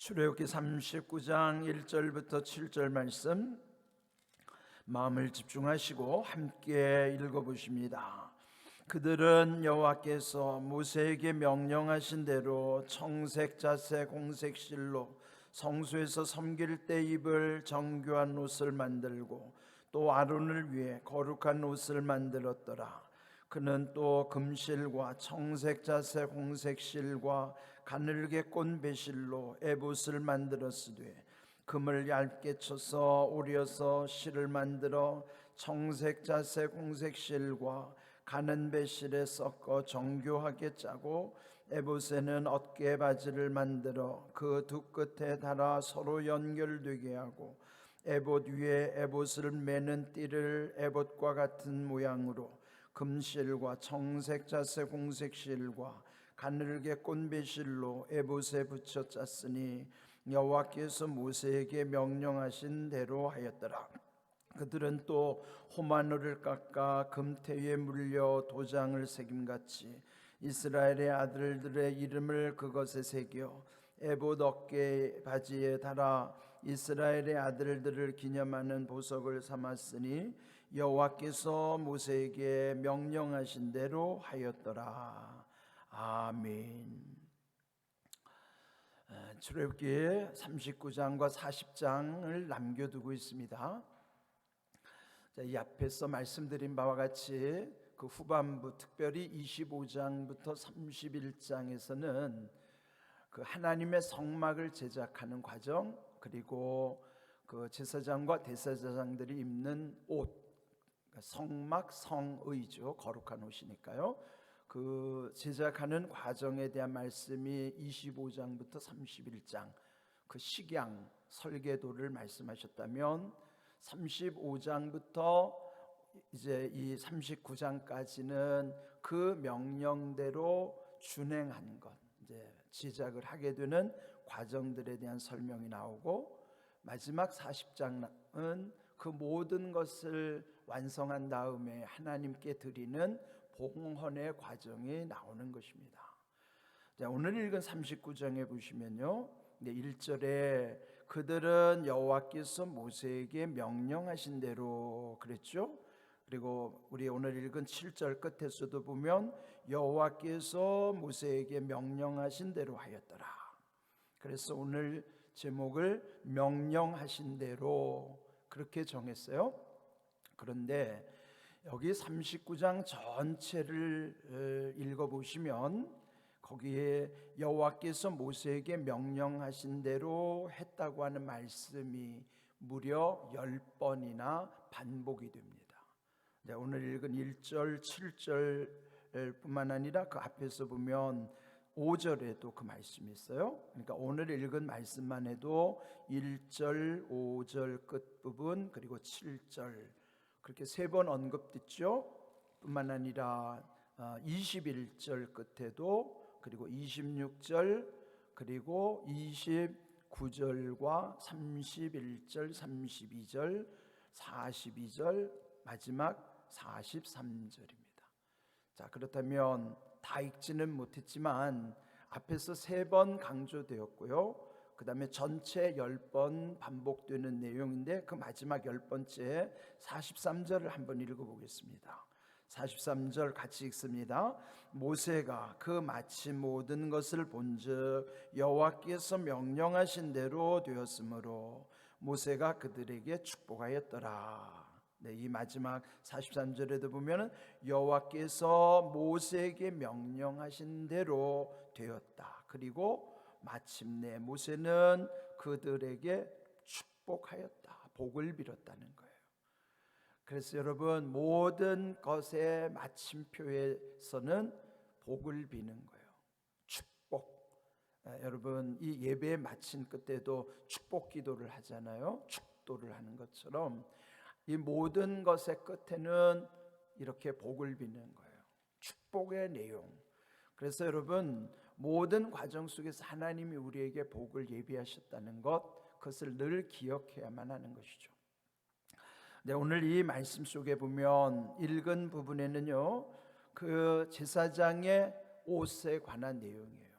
출애굽기 39장 1절부터 7절 말씀 마음을 집중하시고 함께 읽어보십니다. 그들은 여호와께서 모세에게 명령하신 대로 청색 자색 홍색 실로 성소에서 섬길 때 입을 정교한 옷을 만들고 또 아론을 위해 거룩한 옷을 만들었더라. 그는 또 금실과 청색 자색 홍색 실과 가늘게 꼰 배실로 에봇을 만들었으되 금을 얇게 쳐서 오려서 실을 만들어 청색 자색 홍색 실과 가는 배실에 섞어 정교하게 짜고 에봇에는 어깨 바지를 만들어 그 두 끝에 달아 서로 연결되게 하고 에봇 위에 에봇을 매는 띠를 에봇과 같은 모양으로 금실과 청색 자색 홍색 실과 가늘게 꼰 배실로 에봇에 붙여 짰으니 여호와께서 모세에게 명령하신 대로 하였더라. 그들은 또 호마노를 깎아 금태에 물려 도장을 새김같이 이스라엘의 아들들의 이름을 그것에 새겨 에봇 어깨 바지에 달아 이스라엘의 아들들을 기념하는 보석을 삼았으니 여호와께서 모세에게 명령하신 대로 하였더라. 아멘. 출애굽기 39장과 40장을 남겨두고 있습니다. 이 앞에서 말씀드린 바와 같이 그 후반부 특별히 25장부터 31장에서는 그 하나님의 성막을 제작하는 과정, 그리고 그 제사장과 대제사장들이 입는 옷, 성막 성의죠. 거룩한 옷이니까요. 그 제작하는 과정에 대한 말씀이 25장부터 31장 그 식양 설계도를 말씀하셨다면 35장부터 이제 이 39장까지는 그 명령대로 준행한 것, 이제 제작을 하게 되는 과정들에 대한 설명이 나오고, 마지막 40장은 그 모든 것을 완성한 다음에 하나님께 드리는 봉헌의 과정이 나오는 것입니다. 자, 오늘 읽은 39장에 보시면요, 1절에 그들은 여호와께서 모세에게 명령하신 대로 그랬죠. 그리고 우리 오늘 읽은 7절 끝에서도 보면 여호와께서 모세에게 명령하신 대로 하였더라. 그래서 오늘 제목을 명령하신 대로 그렇게 정했어요. 그런데 여기 39장 전체를 읽어보시면 거기에 여호와께서 모세에게 명령하신 대로 했다고 하는 말씀이 무려 10번이나 반복이 됩니다. 오늘 읽은 1절, 7절 뿐만 아니라 그 앞에서 보면 5절에도 그 말씀이 있어요. 그러니까 오늘 읽은 말씀만 해도 1절, 5절 끝부분 그리고 7절 그렇게 3번 언급됐죠. 뿐만 아니라 21절 끝에도, 그리고 26절, 그리고 29절과 31절, 32절, 42절, 마지막 43절입니다. 자, 그렇다면 다 읽지는 못했지만 앞에서 3번 강조되었고요. 그 다음에 전체 10번 반복되는 내용인데 그 마지막 10번째 43절을 한번 읽어보겠습니다. 43절 같이 읽습니다. 모세가 그 마침 모든 것을 본즉 여호와께서 명령하신 대로 되었으므로 모세가 그들에게 축복하였더라. 이 마지막 43절에도 보면 여호와께서 모세에게 명령하신 대로 되었다. 그리고 마침내 모세는 그들에게 축복하였다. 복을 빌었다는 거예요. 그래서 여러분, 모든 것의 마침표에서는 복을 비는 거예요. 축복. 여러분, 이 예배 마친 끝에도 축복 기도를 하잖아요. 축도를 하는 것처럼 이 모든 것의 끝에는 이렇게 복을 비는 거예요. 축복의 내용. 그래서 여러분, 모든 과정 속에서 하나님이 우리에게 복을 예비하셨다는 것, 그것을 늘 기억해야만 하는 것이죠. 네, 오늘 이 말씀 속에 보면 읽은 부분에는요, 그 제사장의 옷에 관한 내용이에요.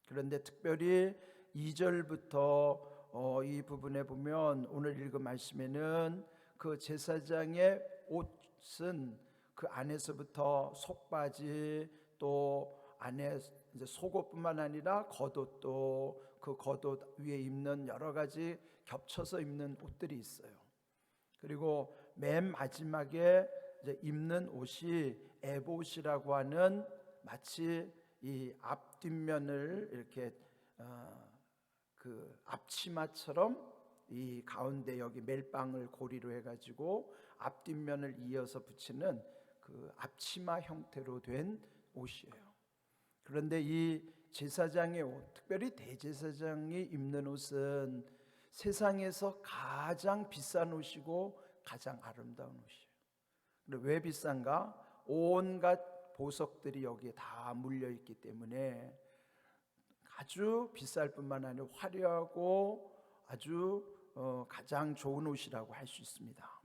그런데 특별히 2절부터 이 부분에 보면 오늘 읽은 말씀에는 그 제사장의 옷은 그 안에서부터 속바지 또 안에 이제 속옷뿐만 아니라 겉옷도 그 겉옷 위에 입는 여러 가지 겹쳐서 입는 옷들이 있어요. 그리고 맨 마지막에 이제 입는 옷이 에봇이라고 하는 마치 이 앞뒷면을 이렇게 그 앞치마처럼 이 가운데 여기 멜빵을 고리로 해가지고 앞뒷면을 이어서 붙이는 그 앞치마 형태로 된 옷이에요. 그런데 이 제사장의 옷, 특별히 대제사장이 입는 옷은 세상에서 가장 비싼 옷이고 가장 아름다운 옷이에요. 근데 왜 비싼가? 온갖 보석들이 여기에 다 물려 있기 때문에 아주 비쌀 뿐만 아니라 화려하고 아주 가장 좋은 옷이라고 할 수 있습니다.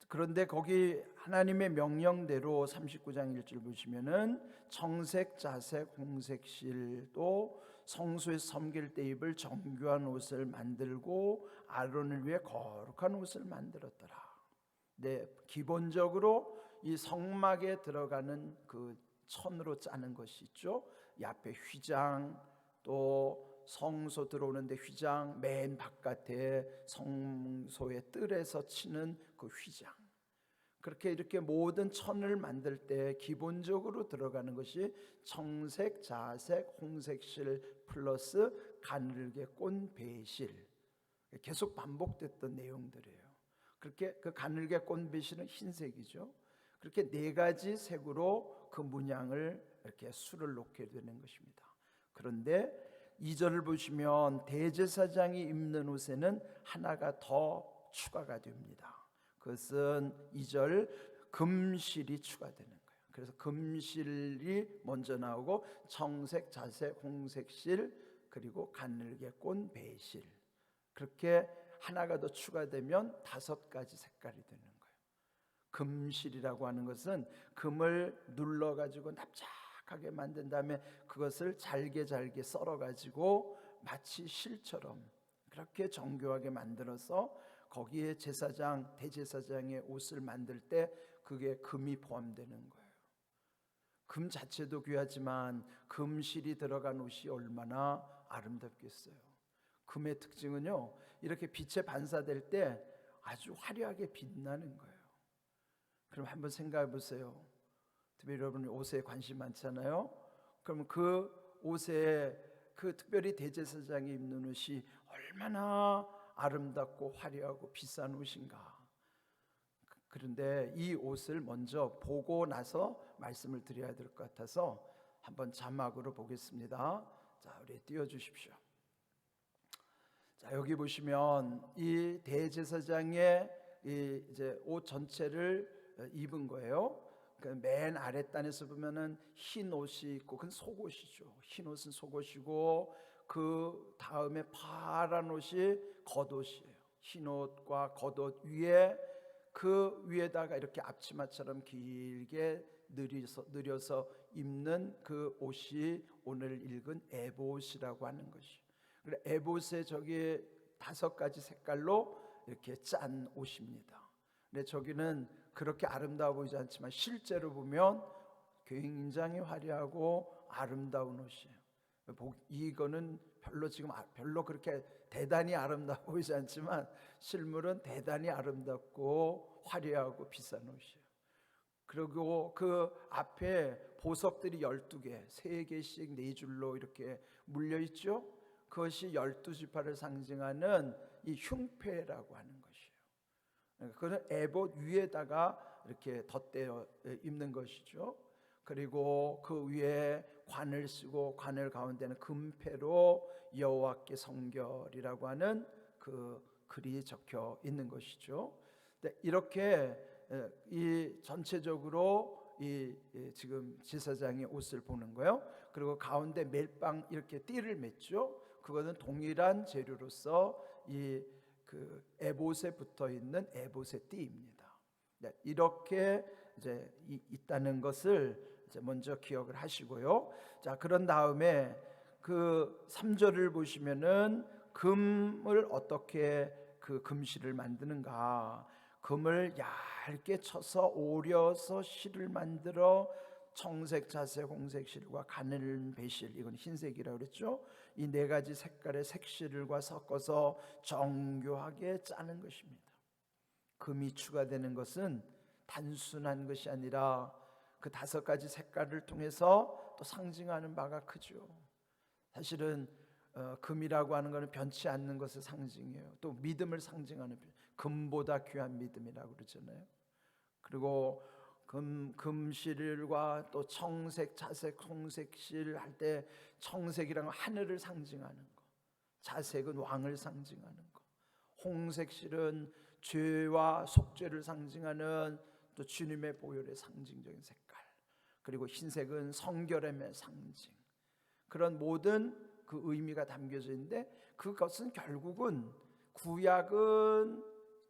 그런데 거기 하나님의 명령대로 39장 1절 보시면은 청색, 자색, 홍색실도 성소에 섬길 때 입을 정교한 옷을 만들고 아론을 위해 거룩한 옷을 만들었더라. 네, 기본적으로 이 성막에 들어가는 그 천으로 짜는 것이 있죠. 이 앞에 휘장, 또 성소 들어오는데 휘장, 맨 바깥에 성소의 뜰에서 치는 그 휘장, 그렇게 이렇게 모든 천을 만들 때 기본적으로 들어가는 것이 청색, 자색, 홍색실 플러스 가늘게 꼰 배실, 계속 반복됐던 내용들이에요. 그렇게 그 가늘게 꼰 배실은 흰색이죠. 그렇게 네 가지 색으로 그 문양을 이렇게 수를 놓게 되는 것입니다. 그런데 2절을 보시면 대제사장이 입는 옷에는 하나가 더 추가가 됩니다. 그것은 2절 금실이 추가되는 거예요. 그래서 금실이 먼저 나오고 청색, 자색, 홍색실, 그리고 가늘게 꼰 배실, 그렇게 하나가 더 추가되면 5가지 색깔이 되는 거예요. 금실이라고 하는 것은 금을 눌러가지고 납작하게 만든 다음에 그것을 잘게 썰어가지고 마치 실처럼 그렇게 정교하게 만들어서 거기에 제사장, 대제사장의 옷을 만들 때 그게 금이 포함되는 거예요. 금 자체도 귀하지만 금실이 들어간 옷이 얼마나 아름답겠어요. 금의 특징은요, 이렇게 빛에 반사될 때 아주 화려하게 빛나는 거예요. 그럼 한번 생각해 보세요. 특별히 여러분 옷에 관심 많잖아요. 그럼 그 옷에 그 특별히 대제사장이 입는 옷이 얼마나 아름답고 화려하고 비싼 옷인가. 그런데 이 옷을 먼저 보고 나서 말씀을 드려야 될 것 같아서 한번 자막으로 보겠습니다. 자, 우리 띄워주십시오. 자, 여기 보시면 이 대제사장의 이제 옷 전체를 입은 거예요. 맨 아랫단에서 보면은 흰 옷이 있고 그건 속옷이죠. 흰 옷은 속옷이고 그 다음에 파란 옷이 겉옷이에요. 흰 옷과 겉옷 위에 그 위에다가 이렇게 앞치마처럼 길게 늘여서 입는 그 옷이 오늘 읽은 에봇이라고 하는 것이에요. 그래, 에봇의 저기 5가지 색깔로 이렇게 짠 옷입니다. 근데 저기는 그렇게 아름다워 보이지 않지만 실제로 보면 굉장히 화려하고 아름다운 옷이에요. 이거는 별로 그렇게 대단히 아름다워 보이지 않지만 실물은 대단히 아름답고 화려하고 비싼 옷이에요. 그리고 그 앞에 보석들이 12개, 3개씩 4줄로 이렇게 물려있죠. 그것이 12지파를 상징하는 이 흉패라고 하는 것이에요. 그건 에봇 위에다가 이렇게 덧대어 입는 것이죠. 그리고 그 위에 관을 쓰고 관을 가운데는 금패로 여호와께 성결이라고 하는 그 글이 적혀 있는 것이죠. 이렇게 이 전체적으로 이 지금 제사장의 옷을 보는 거예요. 그리고 가운데 멜빵 이렇게 띠를 맺죠. 그거는 동일한 재료로서 이 그 에봇에 붙어 있는 에봇의 띠입니다. 이렇게 이제 있다는 것을 이제 먼저 기억을 하시고요. 자, 그런 다음에 그 3절을 보시면은 금을 어떻게 그 금실을 만드는가, 금을 얇게 쳐서 오려서 실을 만들어 청색, 자색, 홍색 실과 가늘 배실, 이건 흰색이라고 그랬죠. 이 네 가지 색깔의 색실과 섞어서 정교하게 짜는 것입니다. 금이 추가되는 것은 단순한 것이 아니라 그 5가지 색깔을 통해서 또 상징하는 바가 크죠. 사실은 금이라고 하는 것은 변치 않는 것의 상징이에요. 또 믿음을 상징하는, 금보다 귀한 믿음이라고 그러잖아요. 그리고 금실과 또 청색, 자색, 홍색실 할 때 청색이란 건 하늘을 상징하는 거, 자색은 왕을 상징하는 거, 홍색실은 죄와 속죄를 상징하는 또 주님의 보혈의 상징적인 색깔, 그리고 흰색은 성결함의 상징, 그런 모든 그 의미가 담겨져 있는데, 그것은 결국은 구약은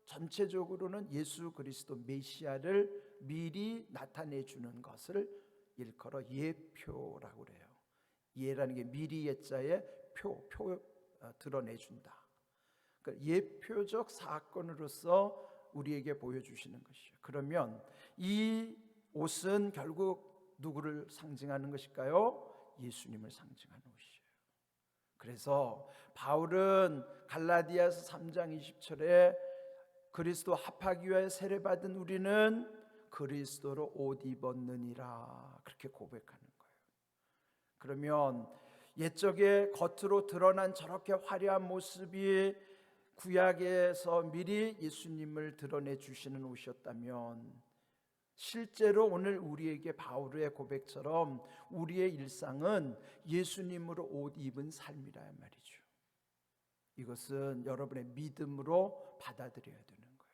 전체적으로는 예수 그리스도 메시아를 미리 나타내 주는 것을 일컬어 예표라고 그래요. 예라는 게 미리 예자에 표 드러내 준다. 그러니까 예표적 사건으로서 우리에게 보여주시는 것이에요. 그러면 이 옷은 결국 누구를 상징하는 것일까요? 예수님을 상징하는 옷이에요. 그래서 바울은 갈라디아서 3장 20절에 그리스도 합하기 위하여 세례받은 우리는 그리스도로 옷 입었느니라, 그렇게 고백하는 거예요. 그러면 옛적에 겉으로 드러난 저렇게 화려한 모습이 구약에서 미리 예수님을 드러내 주시는 옷이었다면, 실제로 오늘 우리에게 바울의 고백처럼 우리의 일상은 예수님으로 옷 입은 삶이라 말이죠. 이것은 여러분의 믿음으로 받아들여야 되는 거예요.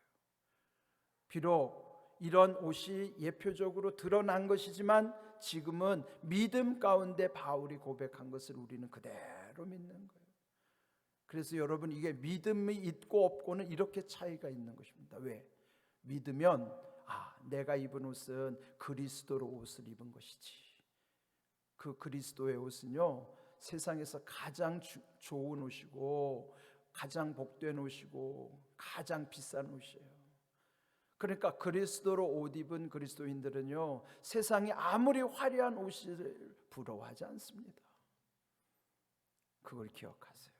비록 이런 옷이 예표적으로 드러난 것이지만 지금은 믿음 가운데 바울이 고백한 것을 우리는 그대로 믿는 거예요. 그래서 여러분, 이게 믿음이 있고 없고는 이렇게 차이가 있는 것입니다. 왜? 믿으면 내가 입은 옷은 그리스도로 옷을 입은 것이지, 그 그리스도의 옷은요 세상에서 가장 좋은 옷이고 가장 복된 옷이고 가장 비싼 옷이에요. 그러니까 그리스도로 옷 입은 그리스도인들은요 세상이 아무리 화려한 옷을 부러워하지 않습니다. 그걸 기억하세요.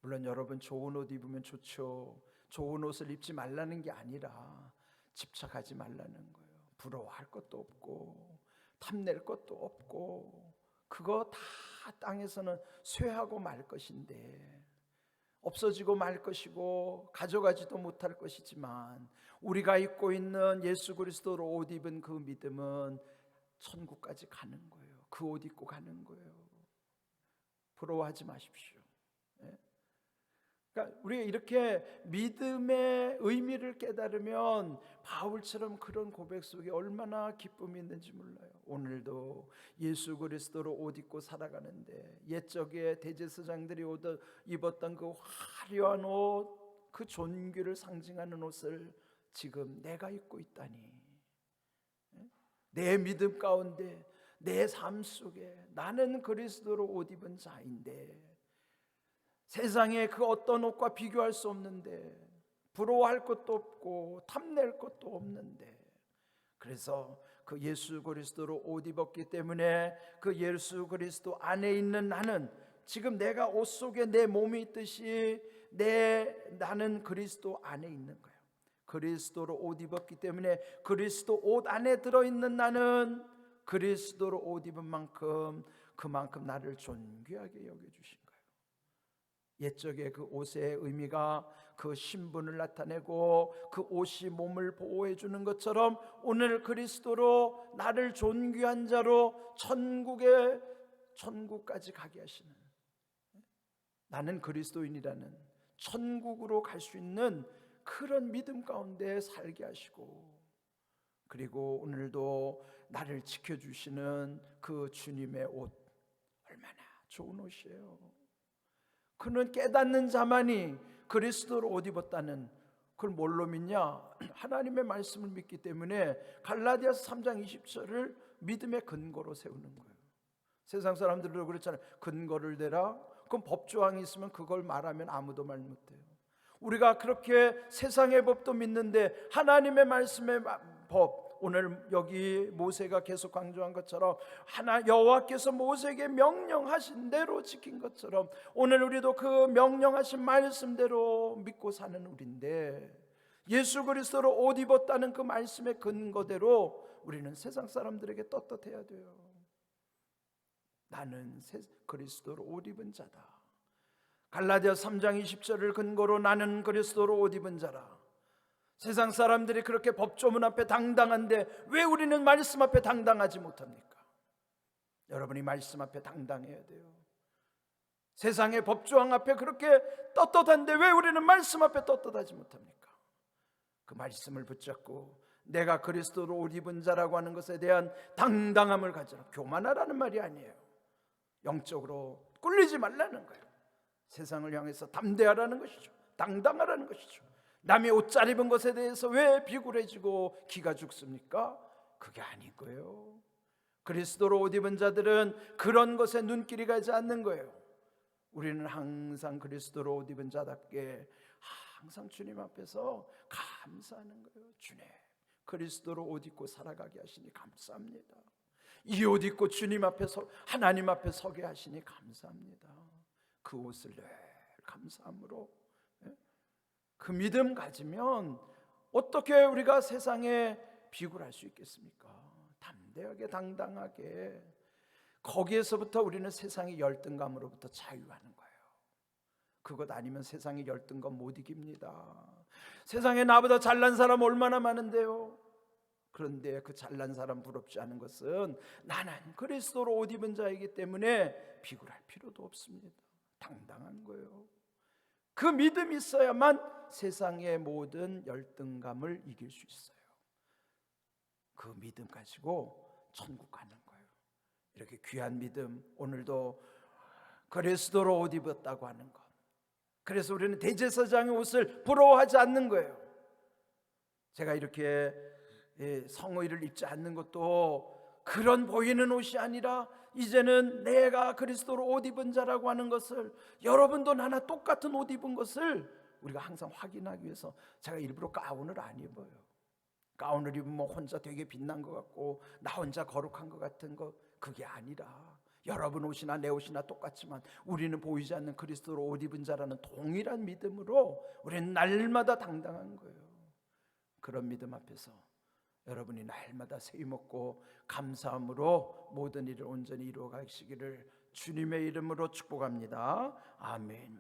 물론 여러분, 좋은 옷 입으면 좋죠. 좋은 옷을 입지 말라는 게 아니라 집착하지 말라는 거예요. 부러워할 것도 없고 탐낼 것도 없고, 그거 다 땅에서는 쇠하고 말 것인데, 없어지고 말 것이고 가져가지도 못할 것이지만, 우리가 입고 있는 예수 그리스도로 옷 입은 그 믿음은 천국까지 가는 거예요. 그 옷 입고 가는 거예요. 부러워하지 마십시오. 그러니까 우리가 이렇게 믿음의 의미를 깨달으면 바울처럼 그런 고백 속에 얼마나 기쁨이 있는지 몰라요. 오늘도 예수 그리스도로 옷 입고 살아가는데, 옛적에 대제사장들이 입었던 그 화려한 옷, 그 존귀를 상징하는 옷을 지금 내가 입고 있다니, 내 믿음 가운데 내 삶 속에 나는 그리스도로 옷 입은 자인데, 세상에 그 어떤 옷과 비교할 수 없는데, 부러워할 것도 없고 탐낼 것도 없는데, 그래서 그 예수 그리스도로 옷 입었기 때문에 그 예수 그리스도 안에 있는 나는, 지금 내가 옷 속에 내 몸이 있듯이 나는 그리스도 안에 있는 거예요. 그리스도로 옷 입었기 때문에 그리스도 옷 안에 들어있는 나는 그리스도로 옷 입은 만큼 그만큼 나를 존귀하게 여겨주신 거예요. 옛적의 그 옷의 의미가 그 신분을 나타내고 그 옷이 몸을 보호해 주는 것처럼, 오늘 그리스도로 나를 존귀한 자로 천국까지 가게 하시는, 나는 그리스도인이라는 천국으로 갈 수 있는 그런 믿음 가운데 살게 하시고, 그리고 오늘도 나를 지켜주시는 그 주님의 옷, 얼마나 좋은 옷이에요. 그는 깨닫는 자만이 그리스도로 옷 입었다는, 그걸 뭘로 믿냐? 하나님의 말씀을 믿기 때문에 갈라디아서 3장 20절을 믿음의 근거로 세우는 거예요. 세상 사람들도 그렇잖아요. 근거를 대라. 그럼 법조항이 있으면 그걸 말하면 아무도 말 못해요. 우리가 그렇게 세상의 법도 믿는데 하나님의 말씀의 법, 오늘 여기 모세가 계속 강조한 것처럼 여호와께서 모세에게 명령하신 대로 지킨 것처럼 오늘 우리도 그 명령하신 말씀대로 믿고 사는 우리인데, 예수 그리스도로 옷 입었다는 그 말씀의 근거대로 우리는 세상 사람들에게 떳떳해야 돼요. 나는 그리스도로 옷 입은 자다. 갈라디아 3장 20절을 근거로 나는 그리스도로 옷 입은 자라. 세상 사람들이 그렇게 법조문 앞에 당당한데 왜 우리는 말씀 앞에 당당하지 못합니까? 여러분이 말씀 앞에 당당해야 돼요. 세상의 법조항 앞에 그렇게 떳떳한데 왜 우리는 말씀 앞에 떳떳하지 못합니까? 그 말씀을 붙잡고 내가 그리스도로 옷 입은 자라고 하는 것에 대한 당당함을 가져라. 교만하라는 말이 아니에요. 영적으로 꿀리지 말라는 거예요. 세상을 향해서 담대하라는 것이죠. 당당하라는 것이죠. 남이 옷 잘 입은 것에 대해서 왜 비굴해지고 기가 죽습니까? 그게 아닌 거예요. 그리스도로 옷 입은 자들은 그런 것에 눈길이 가지 않는 거예요. 우리는 항상 그리스도로 옷 입은 자답게 항상 주님 앞에서 감사하는 거예요. 주님, 그리스도로 옷 입고 살아가게 하시니 감사합니다. 이 옷 입고 주님 앞에서 하나님 앞에 서게 하시니 감사합니다. 그 옷을 늘 감사함으로, 그 믿음 가지면 어떻게 우리가 세상에 비굴할 수 있겠습니까? 담대하게 당당하게, 거기에서부터 우리는 세상의 열등감으로부터 자유하는 거예요. 그것 아니면 세상의 열등감 못 이깁니다. 세상에 나보다 잘난 사람 얼마나 많은데요. 그런데 그 잘난 사람 부럽지 않은 것은 나는 그리스도로 옷 입은 자이기 때문에 비굴할 필요도 없습니다. 당당한 거예요. 그 믿음이 있어야만 세상의 모든 열등감을 이길 수 있어요. 그 믿음 가지고 천국 가는 거예요. 이렇게 귀한 믿음, 오늘도 그리스도로 옷 입었다고 하는 것, 그래서 우리는 대제사장의 옷을 부러워하지 않는 거예요. 제가 이렇게 성의를 입지 않는 것도 그런 보이는 옷이 아니라 이제는 내가 그리스도로 옷 입은 자라고 하는 것을, 여러분도 나나 똑같은 옷 입은 것을 우리가 항상 확인하기 위해서 제가 일부러 가운을 안 입어요. 가운을 입으면 혼자 되게 빛난 것 같고 나 혼자 거룩한 것 같은 것, 그게 아니라 여러분 옷이나 내 옷이나 똑같지만 우리는 보이지 않는 그리스도로 옷 입은 자라는 동일한 믿음으로 우리는 날마다 당당한 거예요. 그런 믿음 앞에서 여러분이 날마다 세임없고 감사함으로 모든 일을 온전히 이루어 가시기를 주님의 이름으로 축복합니다. 아멘.